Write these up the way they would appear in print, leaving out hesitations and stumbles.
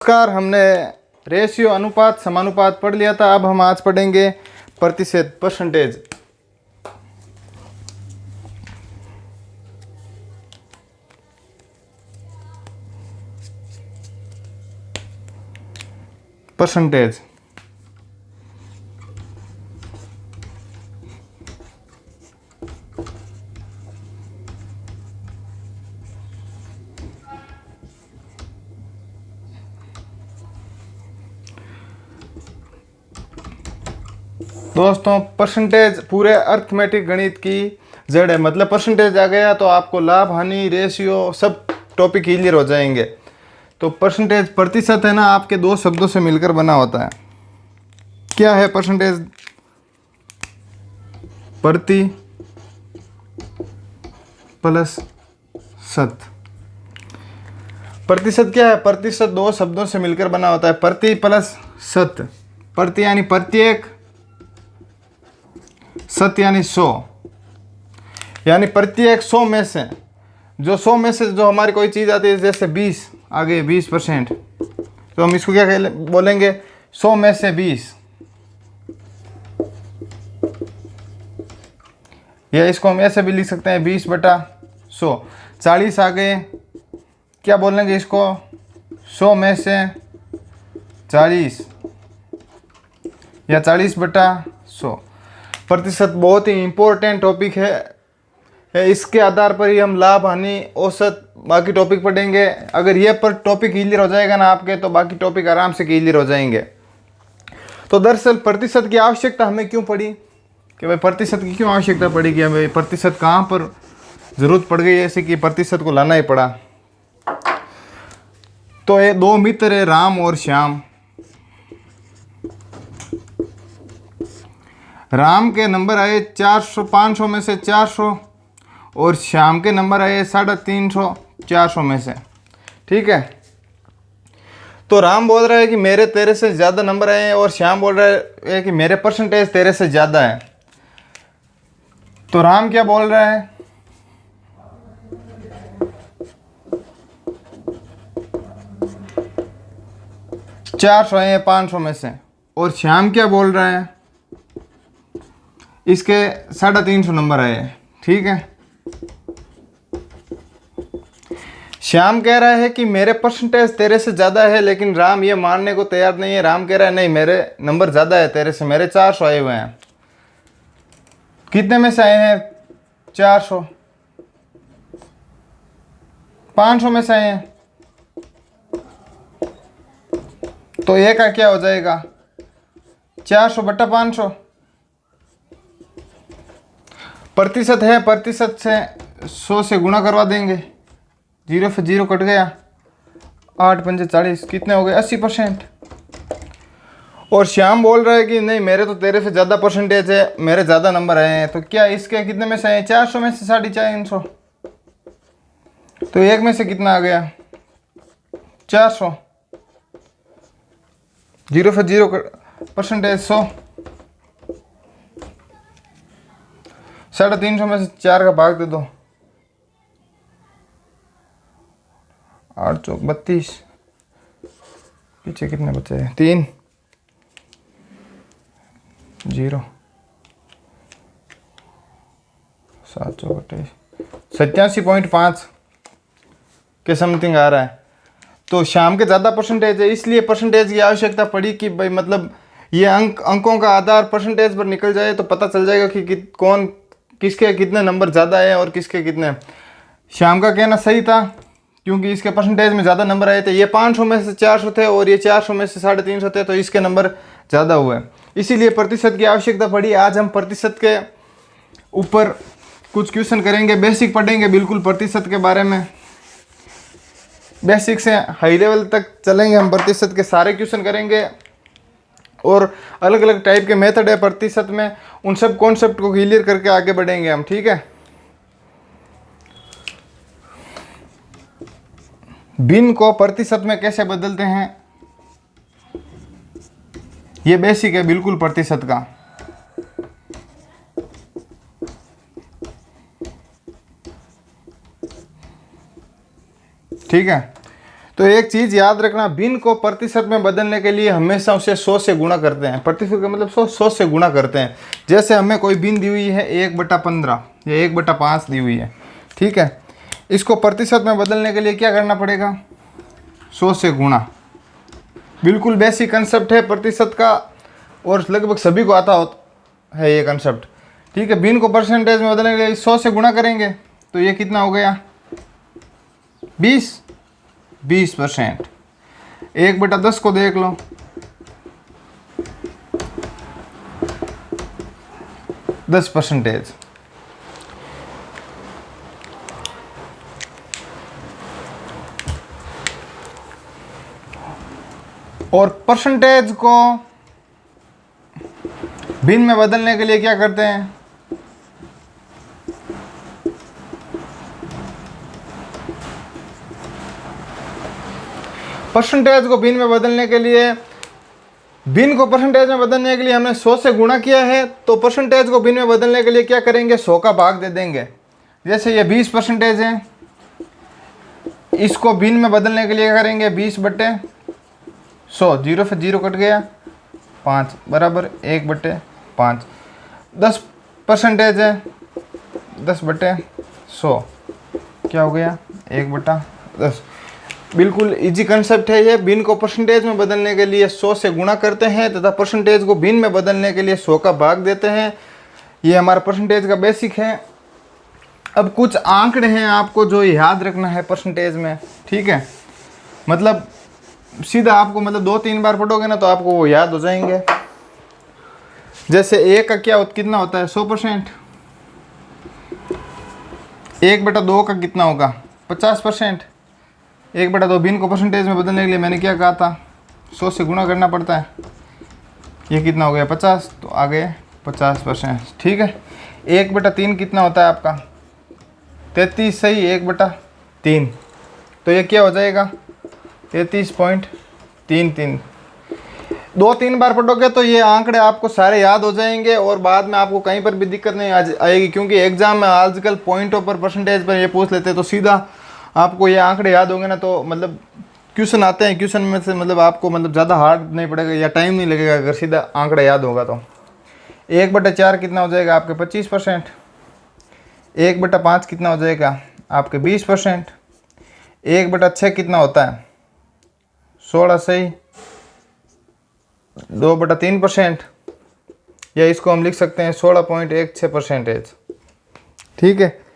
नमस्कार। हमने रेशियो अनुपात समानुपात पढ़ लिया था। अब हम आज पढ़ेंगे प्रतिशत परसेंटेज। परसेंटेज दोस्तों, परसेंटेज पूरे अर्थमेटिक गणित की जड़ है। मतलब परसेंटेज आ गया तो आपको लाभ हानि रेशियो सब टॉपिक क्लियर हो जाएंगे। तो परसेंटेज प्रतिशत है ना, आपके दो शब्दों से मिलकर बना होता है। क्या है परसेंटेज? प्रति प्लस शत। प्रतिशत क्या है? प्रतिशत दो शब्दों से मिलकर बना होता है, प्रति प्लस शत। प्रति यानी प्रत्येक, शत यानी 100, यानी प्रत्येक 100 में से जो 100 में से जो हमारी कोई चीज़ आती है, जैसे 20 आगे 20%, तो हम इसको क्या बोलेंगे? 100 में से 20। या इसको हम ऐसे भी लिख सकते हैं 20/100। 40 आगे क्या बोलेंगे इसको? 100 में से 40 या 40/100। प्रतिशत बहुत ही इम्पोर्टेंट टॉपिक है। इसके आधार पर ही हम लाभ हानि औसत बाकी टॉपिक पढ़ेंगे। अगर ये पर टॉपिक क्लियर हो जाएगा ना आपके, तो बाकी टॉपिक आराम से क्लियर हो जाएंगे। तो दरअसल प्रतिशत की आवश्यकता हमें क्यों पड़ी, कि भाई प्रतिशत की क्यों आवश्यकता पड़ी, कि भाई प्रतिशत कहाँ पर ज़रूरत पड़ गई ऐसे कि प्रतिशत को लाना ही पड़ा। तो ये दो मित्र है, राम और श्याम। राम के नंबर आए 400, 500 में से 400, और श्याम के नंबर आए 350, 400 में से। ठीक है। तो राम बोल रहा है कि मेरे तेरे से ज़्यादा नंबर आए हैं, और श्याम बोल रहा है कि मेरे परसेंटेज तेरे से ज़्यादा है। तो राम क्या बोल रहा है? चार सौ है 500 में से, और श्याम क्या बोल रहा है? इसके 350 नंबर आए हैं। ठीक है। श्याम कह रहा है कि मेरे परसेंटेज तेरे से ज़्यादा है, लेकिन राम ये मानने को तैयार नहीं है। राम कह रहा है नहीं, मेरे नंबर ज़्यादा है तेरे से, मेरे 400 आए हुए हैं। कितने में से आए हैं? 400। 500 में से आए हैं, तो ये का क्या हो जाएगा? 400/500। प्रतिशत है, प्रतिशत से 100 से गुणा करवा देंगे, 0 से 0 कट गया, 8 पंजे 40, कितने हो गए? 80%। और श्याम बोल रहा है कि नहीं, मेरे तो तेरे से ज़्यादा परसेंटेज है, मेरे ज़्यादा नंबर आए हैं। तो क्या इसके कितने में से आए? 400 में से 350। तो एक में से कितना आ गया? 400। 0 से 0 परसेंटेज 100। 350 में से 4 का भाग दे दो, 8 चौक 32। पीछे कितने बचे हैं? 3 0 7 चौक 28, 87.5 के समथिंग आ रहा है। तो शाम के ज़्यादा परसेंटेज है, इसलिए परसेंटेज की आवश्यकता पड़ी कि भाई मतलब ये अंकों का आधार परसेंटेज पर निकल जाए तो पता चल जाएगा कि कौन किसके कितने नंबर ज़्यादा है और किसके कितने। श्याम का कहना सही था, क्योंकि इसके परसेंटेज में ज़्यादा नंबर आए थे। ये 500 में से 400 थे, और ये 400 में से 350 थे, तो इसके नंबर ज़्यादा हुए, इसीलिए प्रतिशत की आवश्यकता पड़ी। आज हम प्रतिशत के ऊपर कुछ क्वेश्चन करेंगे, बेसिक पढ़ेंगे बिल्कुल प्रतिशत के बारे में। बेसिक से हाई लेवल तक चलेंगे हम, प्रतिशत के सारे क्वेश्चन करेंगे, और अलग अलग टाइप के मेथड है प्रतिशत में, उन सब कॉन्सेप्ट को क्लियर करके आगे बढ़ेंगे हम। ठीक है। भिन्न को प्रतिशत में कैसे बदलते हैं, ये बेसिक है बिल्कुल प्रतिशत का। ठीक है। तो एक चीज़ याद रखना, भिन्न को प्रतिशत में बदलने के लिए हमेशा उसे 100 से गुणा करते हैं। प्रतिशत का मतलब 100 से गुणा करते हैं। जैसे हमें कोई भिन्न दी हुई है 1/15 या 1/5 दी हुई है, ठीक है। इसको प्रतिशत में बदलने के लिए क्या करना पड़ेगा? 100 से गुणा। बिल्कुल बेसिक कंसेप्ट है प्रतिशत का और लगभग सभी को आता है ये कंसेप्ट, ठीक है। भिन्न को परसेंटेज में बदलने के लिए 100 से गुणा करेंगे तो ये कितना हो गया? 20%। 1/10 को देख लो, 10%। और परसेंटेज को भिन्न में बदलने के लिए क्या करते हैं? परसेंटेज को भिन्न में बदलने के लिए, भिन्न को परसेंटेज में बदलने के लिए हमने 100 से गुणा किया है, तो परसेंटेज को भिन्न में बदलने के लिए क्या करेंगे? 100 का भाग दे देंगे। जैसे ये 20% है, इसको भिन्न में बदलने के लिए क्या करेंगे? 20/100, 0 से 0 कट गया, 5 बराबर 1/5। 10% है, 10/100 क्या हो गया? 1/10। बिल्कुल इजी कंसेप्ट है ये। भिन्न को परसेंटेज में बदलने के लिए 100 से गुणा करते हैं तथा परसेंटेज को भिन्न में बदलने के लिए 100 का भाग देते हैं। ये हमारा परसेंटेज का बेसिक है। अब कुछ आंकड़े हैं आपको जो याद रखना है परसेंटेज में, ठीक है। मतलब सीधा आपको मतलब 2-3 बार पढ़ोगे ना तो आपको वो याद हो जाएंगे। जैसे ए का क्या कितना होता है? 100%। 1/2 का कितना होगा? 50%। 1/2 भिन्न को परसेंटेज में बदलने के लिए मैंने क्या कहा था? 100 से गुणा करना पड़ता है। ये कितना हो गया? 50, तो आ गए 50%, ठीक है। 1/3 कितना होता है आपका? 33, सही। 1/3 तो ये क्या हो जाएगा? 33.33। 2-3 बार पढ़ोगे तो ये आंकड़े आपको सारे याद हो जाएंगे और बाद में आपको कहीं पर भी दिक्कत नहीं आएगी, क्योंकि एग्जाम में आजकल पॉइंटों पर परसेंटेज पर ये पूछ लेते हैं। तो सीधा आपको ये आंकड़े याद होंगे ना तो मतलब क्वेश्चन आते हैं, क्वेश्चन में से मतलब आपको मतलब ज़्यादा हार्ड नहीं पड़ेगा या टाइम नहीं लगेगा अगर सीधा आंकड़ा याद होगा तो। 1/4 कितना हो जाएगा आपके? 25%। 1/5 कितना हो जाएगा आपके? 20%। 1/6 कितना होता है? 16, सही। 2/3%, या इसको हम लिख सकते हैं 16.16%, ठीक है।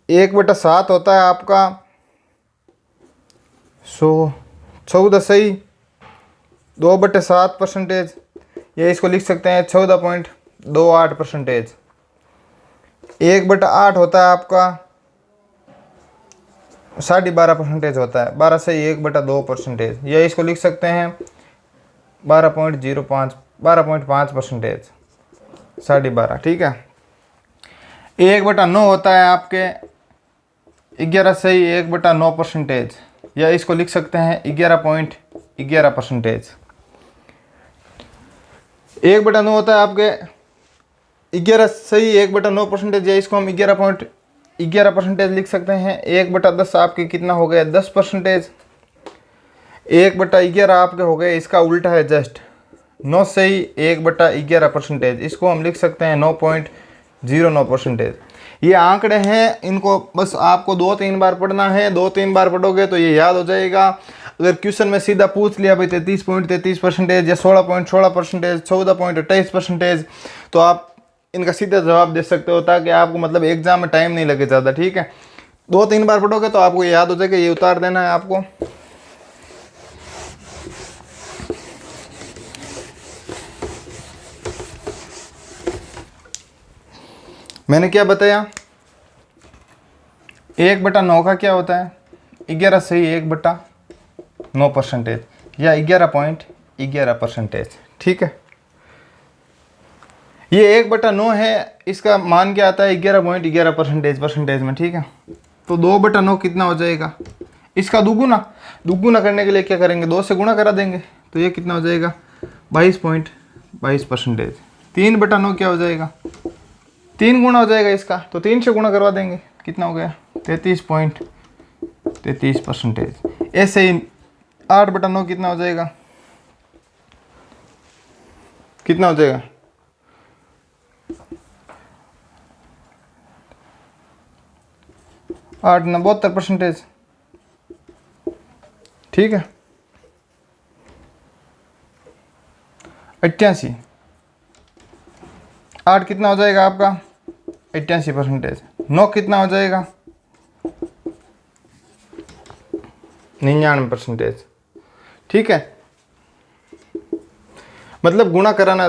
1/7 होता है आपका 14, सही। 2/7%, या इसको लिख सकते हैं 14.28%। 1/8 होता है आपका 12.5% होता है, 12 सही। 1/2%, या इसको लिख सकते हैं 12.5%, 12.5%, ठीक है। 1/9 होता है आपके 11 सही। 1/9%, या इसको लिख सकते हैं 11.11%। 1/9 होता है आपके 11 सही। 1/9%, या इसको हम 11.11% लिख सकते हैं। 1/10 आपके कितना हो गया? 10%। 1/11 आपके हो गए, इसका उल्टा है जस्ट 9 सही। 1/11%, इसको हम लिख सकते हैं 9.09%। ये आंकड़े हैं, इनको बस आपको 2-3 बार पढ़ना है। 2-3 बार पढ़ोगे तो ये याद हो जाएगा। अगर क्वेश्चन में सीधा पूछ लिया भाई 33.33% या 16.16%, 14.28%, तो आप इनका सीधा जवाब दे सकते हो, ताकि आपको मतलब एग्जाम में टाइम नहीं लगे ज़्यादा, ठीक है। 2-3 बार पढ़ोगे तो आपको ये याद हो जाएगा। ये उतार देना है आपको। मैंने क्या बताया? 1/9 का क्या होता है? 11 सही। 1/9% या 11.11%, ठीक है। ये 1/9 है, इसका मान क्या आता है? 11.11% परसेंटेज में, ठीक है। तो 2/9 कितना हो जाएगा? इसका दुगुना करने के लिए क्या करेंगे? 2 से गुणा करा देंगे, तो ये कितना हो जाएगा? 22.22%। 3/9 क्या हो जाएगा? 3 गुना हो जाएगा इसका, तो 3 से गुणा करवा देंगे, कितना हो गया? 33.33 33%। ऐसे ही 8/9 कितना हो जाएगा, कितना हो जाएगा, 8 72%। ठीक है, 88, 8 कितना हो जाएगा आपका 88%। 9 कितना हो जाएगा 99%। ठीक है, मतलब गुणा कराना,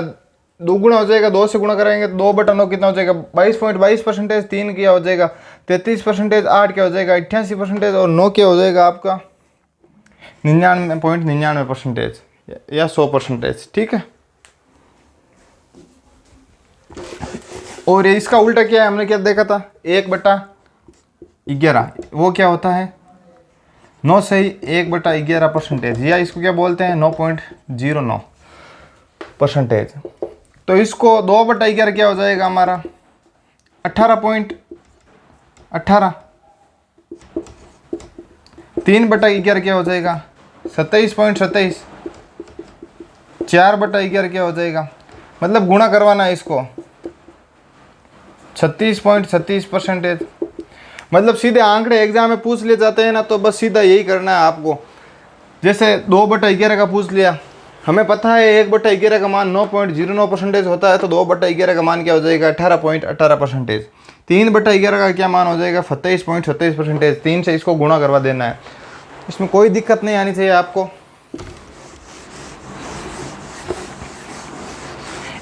दोगुना हो जाएगा, 2 से गुणा कराएंगे तो 2/9 कितना हो जाएगा 22.22%। 3 क्या हो जाएगा 33%। 8 क्या हो जाएगा 88%। और 9 क्या हो जाएगा आपका 99.99% या 100%। ठीक है, और ये इसका उल्टा क्या है, हमने क्या देखा था 1/11, वो क्या होता है 9 से ही 1/11%, या इसको क्या बोलते हैं 9.09%। तो इसको 2/11 क्या हो जाएगा हमारा 18.18। 3/11 क्या हो जाएगा 27.27। 4/11 क्या हो जाएगा, मतलब गुणा करवाना है इसको 36.36%। मतलब सीधे आंकड़े एग्जाम में पूछ लिए जाते हैं ना, तो बस सीधा यही करना है आपको। जैसे 2/11 का पूछ लिया, हमें पता है 1/11 का मान 9.09% होता है, तो 2/11 का मान क्या हो जाएगा 18.18%। 3/11 का क्या मान हो जाएगा 27.27%। 3 से इसको गुणा करवा देना है, इसमें कोई दिक्कत नहीं आनी चाहिए आपको।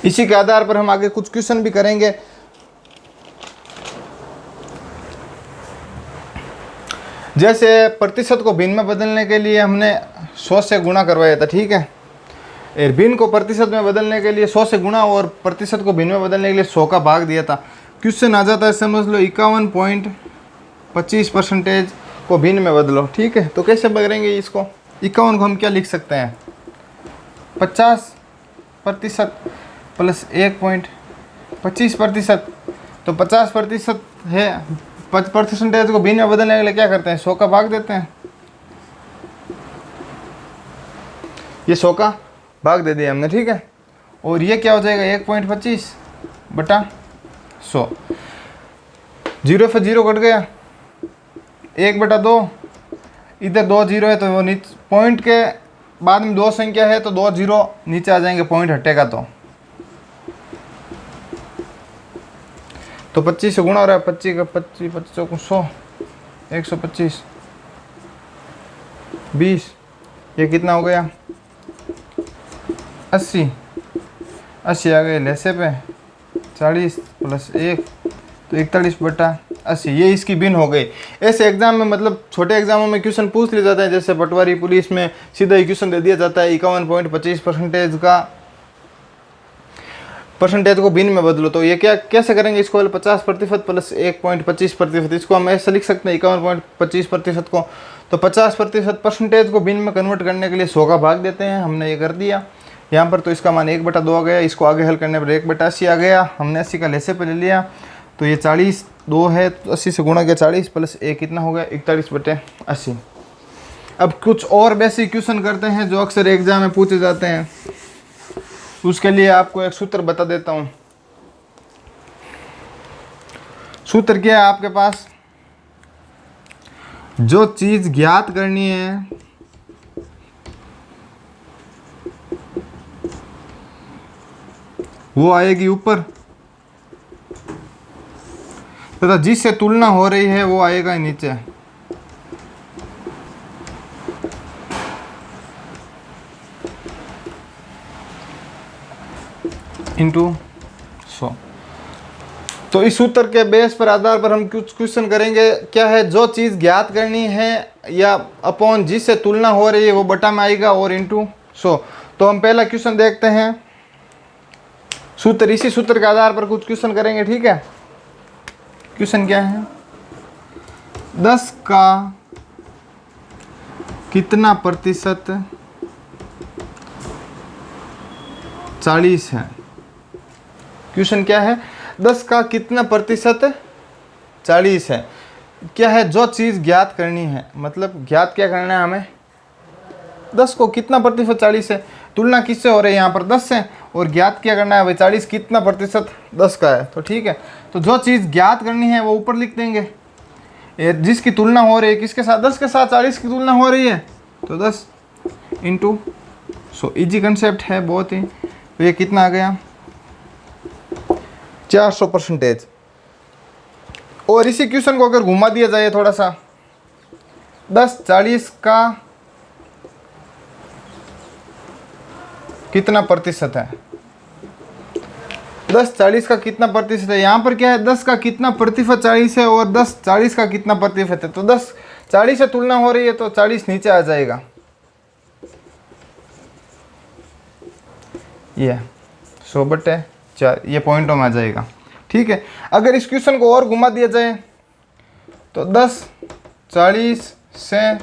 इसी के आधार पर हम आगे कुछ क्वेश्चन भी करेंगे। जैसे प्रतिशत को भिन्न में बदलने के लिए हमने 100 से गुणा करवाया था। ठीक है, भिन्न को प्रतिशत में बदलने के लिए 100 से गुणा और प्रतिशत को भिन्न में बदलने के लिए 100 का भाग दिया था। क्वेश्चन आ जाता है, समझ लो 51.25% को भिन्न में बदलो। ठीक है, तो कैसे बदलेंगे इसको, 51 को हम क्या लिख सकते हैं 50% प्लस 1.25%। तो 50% है, परसेंटेज को भिन्न में बदलने के लिए क्या करते हैं 100 का भाग देते हैं। ये 100 का भाग दे दिया हमने। ठीक है, और ये क्या हो जाएगा 1.25/100। 0 से 0 कट गया, 1/2। इधर 2 0 है तो वो नीचे पॉइंट के बाद में 2 संख्या है तो 2 0 नीचे आ जाएंगे, पॉइंट हटेगा तो 25 से गुणा हो रहा है, 25 का 25 25 को 100, 125 20, ये कितना हो गया 80 आ गए लहसे पे 40 प्लस 1 तो 41/80। ये इसकी भिन्न हो गई। ऐसे एग्जाम में, मतलब छोटे एग्जामों में क्वेश्चन पूछ लिए जाते हैं, जैसे पटवारी पुलिस में सीधा ही क्वेश्चन दे दिया जाता है 51.25% का परसेंटेज को भिन्न में बदलो। तो ये क्या कैसे करेंगे, इसको 50% प्लस 1.25%, इसको हम ऐसे लिख सकते हैं 51.25% को। तो 50% परसेंटेज को भिन्न में कन्वर्ट करने के लिए 100 का भाग देते हैं, हमने ये कर दिया यहाँ पर। तो इसका मान 1/2 आ गया, इसको आगे हल करने पर 1/80 आ गया, हमने 80 का लहसे पे ले लिया। तो ये 40 2 है तो 80 से गुणा किया 40 प्लस 1 कितना हो गया 41/80। अब कुछ और बेसिक क्वेश्चन करते हैं जो अक्सर एग्जाम में पूछे जाते हैं। उसके लिए आपको एक सूत्र बता देता हूँ। सूत्र क्या है आपके पास, जो चीज ज्ञात करनी है वो आएगी ऊपर, तथा जिससे तुलना हो रही है वो आएगा नीचे। इंटू 100। तो इस सूत्र के बेस पर आधार पर हम कुछ क्वेश्चन करेंगे। क्या है, जो चीज़ ज्ञात करनी है या अपॉन जिससे तुलना हो रही है वो बटा में आएगा और इंटू 100। तो हम पहला क्वेश्चन देखते हैं। सूत्र, इसी सूत्र के आधार पर कुछ क्वेश्चन करेंगे। ठीक है, क्वेश्चन क्या है, 10 का कितना प्रतिशत 40 है। क्वेश्चन क्या है, 10 का कितना प्रतिशत 40 है। क्या है, जो चीज़ ज्ञात करनी है, मतलब ज्ञात क्या करना है हमें, 10 को कितना प्रतिशत 40 है, तुलना किससे हो रही है यहाँ पर 10 से, और ज्ञात क्या करना है भाई 40 कितना प्रतिशत 10 का है। तो ठीक है, तो जो चीज़ ज्ञात करनी है वो ऊपर लिख देंगे, जिसकी तुलना हो रही है किसके साथ, 10 के साथ 40 की तुलना हो रही है, तो 10 इंटू 100। ईजी कंसेप्ट है बहुत ही। तो ये कितना आ गया 400%। और इसी क्वेश्चन को अगर घुमा दिया जाए थोड़ा सा, 10 40 का कितना प्रतिशत है, 10 40 का कितना प्रतिशत है, यहाँ पर क्या है 10 का कितना प्रतिशत 40 है और 10 40 का कितना प्रतिशत है। तो 10 40 से तुलना हो रही है तो 40 नीचे आ जाएगा, ये 100/4 ये पॉइंटों में आ जाएगा। ठीक है, अगर इस क्वेश्चन को और घुमा दिया जाए तो 10 40 से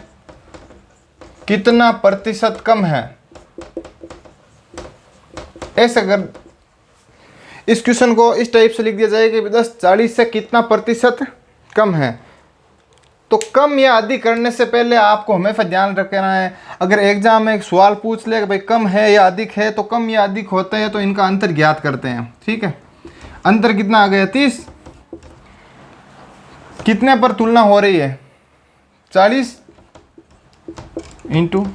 कितना प्रतिशत कम है, ऐसे अगर इस क्वेश्चन को इस टाइप से लिख दिया जाए कि 10 40 से कितना प्रतिशत कम है, तो कम या अधिक करने से पहले आपको हमेशा ध्यान रखना है, अगर एग्जाम में एक सवाल पूछ ले कि भाई कम है या अधिक है, तो कम या अधिक होता है तो इनका अंतर ज्ञात करते हैं। ठीक है, अंतर कितना आ गया 30, कितने पर तुलना हो रही है 40 इंटू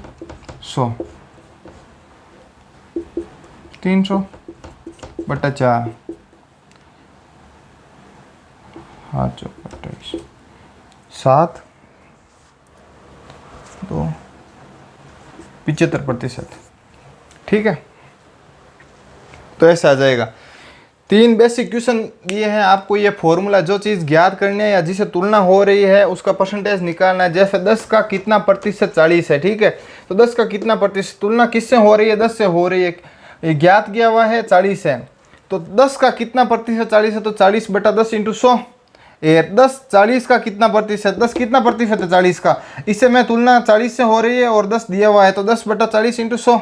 100, 300/4, 7 2 75%। ठीक है, तो ऐसा आ जाएगा। 3 बेसिक क्वेश्चन दिए हैं आपको, ये फॉर्मूला, जो चीज़ ज्ञात करनी है या जिसे तुलना हो रही है उसका परसेंटेज निकालना है। जैसे 10 का कितना प्रतिशत 40 है, ठीक है, तो 10 का कितना प्रतिशत, तुलना किससे हो रही है 10 से हो रही है, ये ज्ञात किया हुआ है 40 है, तो 10 का कितना प्रतिशत 40 है, तो 40/10 इंटू 100। 10 40 का कितना प्रतिशत, 10 कितना प्रतिशत है 40 का, इससे मैं तुलना 40 से हो रही है और 10 दिया हुआ है, तो 10/40 इंटू 100।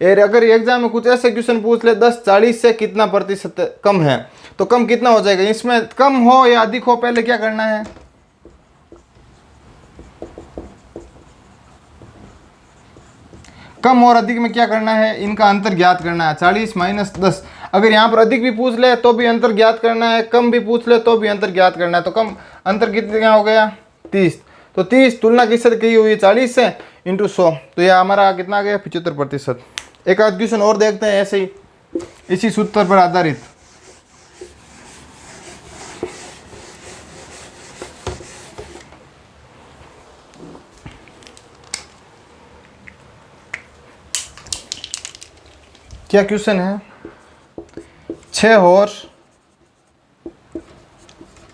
अगर एग्जाम में कुछ ऐसे क्वेश्चन पूछ ले 10 40 से कितना प्रतिशत कम है, तो कम कितना हो जाएगा, इसमें कम हो या अधिक हो पहले क्या करना है, कम और अधिक में क्या करना है, इनका अंतर ज्ञात करना है, 40 - 10। अगर यहाँ पर अधिक भी पूछ ले तो भी अंतर ज्ञात करना है, कम भी पूछ ले तो भी अंतर ज्ञात करना है। तो कम अंतर कितने हो गया 30, तो 30 तुलना किससे की हुई है 40 से इंटू 100, तो यह हमारा कितना आ गया 75%। एक आध क्वेश्चन और देखते हैं ऐसे ही इसी सूत्र पर आधारित। क्या क्वेश्चन है, 6 हॉर्स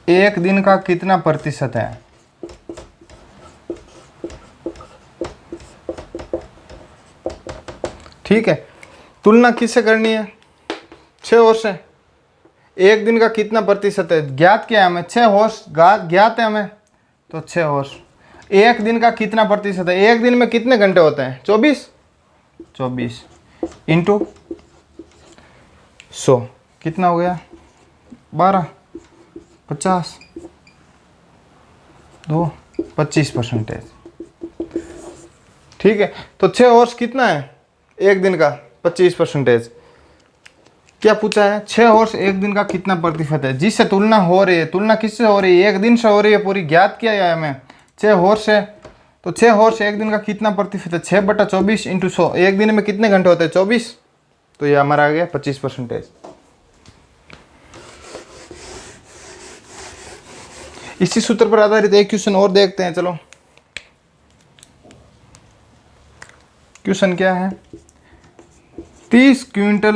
एक दिन का कितना प्रतिशत है। ठीक है, तुलना किससे करनी है 6 हॉर्स से, एक दिन का कितना प्रतिशत है, ज्ञात क्या है हमें 6 हॉर्स ज्ञात है हमें, तो 6 हॉर्स एक दिन का कितना प्रतिशत है, एक दिन में कितने घंटे होते हैं 24 इंटू 100 कितना हो गया 12 50 2 25%। ठीक है, तो 6 हॉर्स कितना है एक दिन का 25%। क्या पूछा है 6 हॉर्स एक दिन का कितना प्रतिशत है, जिससे तुलना हो रही है, तुलना किससे हो रही है एक दिन से हो रही है, पूरी ज्ञात किया है हमें 6 हॉर्स है, तो 6 हॉर्स एक दिन का कितना प्रतिशत है 6/24 इंटू 100, एक दिन में कितने घंटे होते हैं 24, तो ये हमारा आ गया 25%। इसी सूत्र पर आधारित एक क्वेश्चन और देखते हैं, चलो क्वेश्चन क्या है, 30 क्विंटल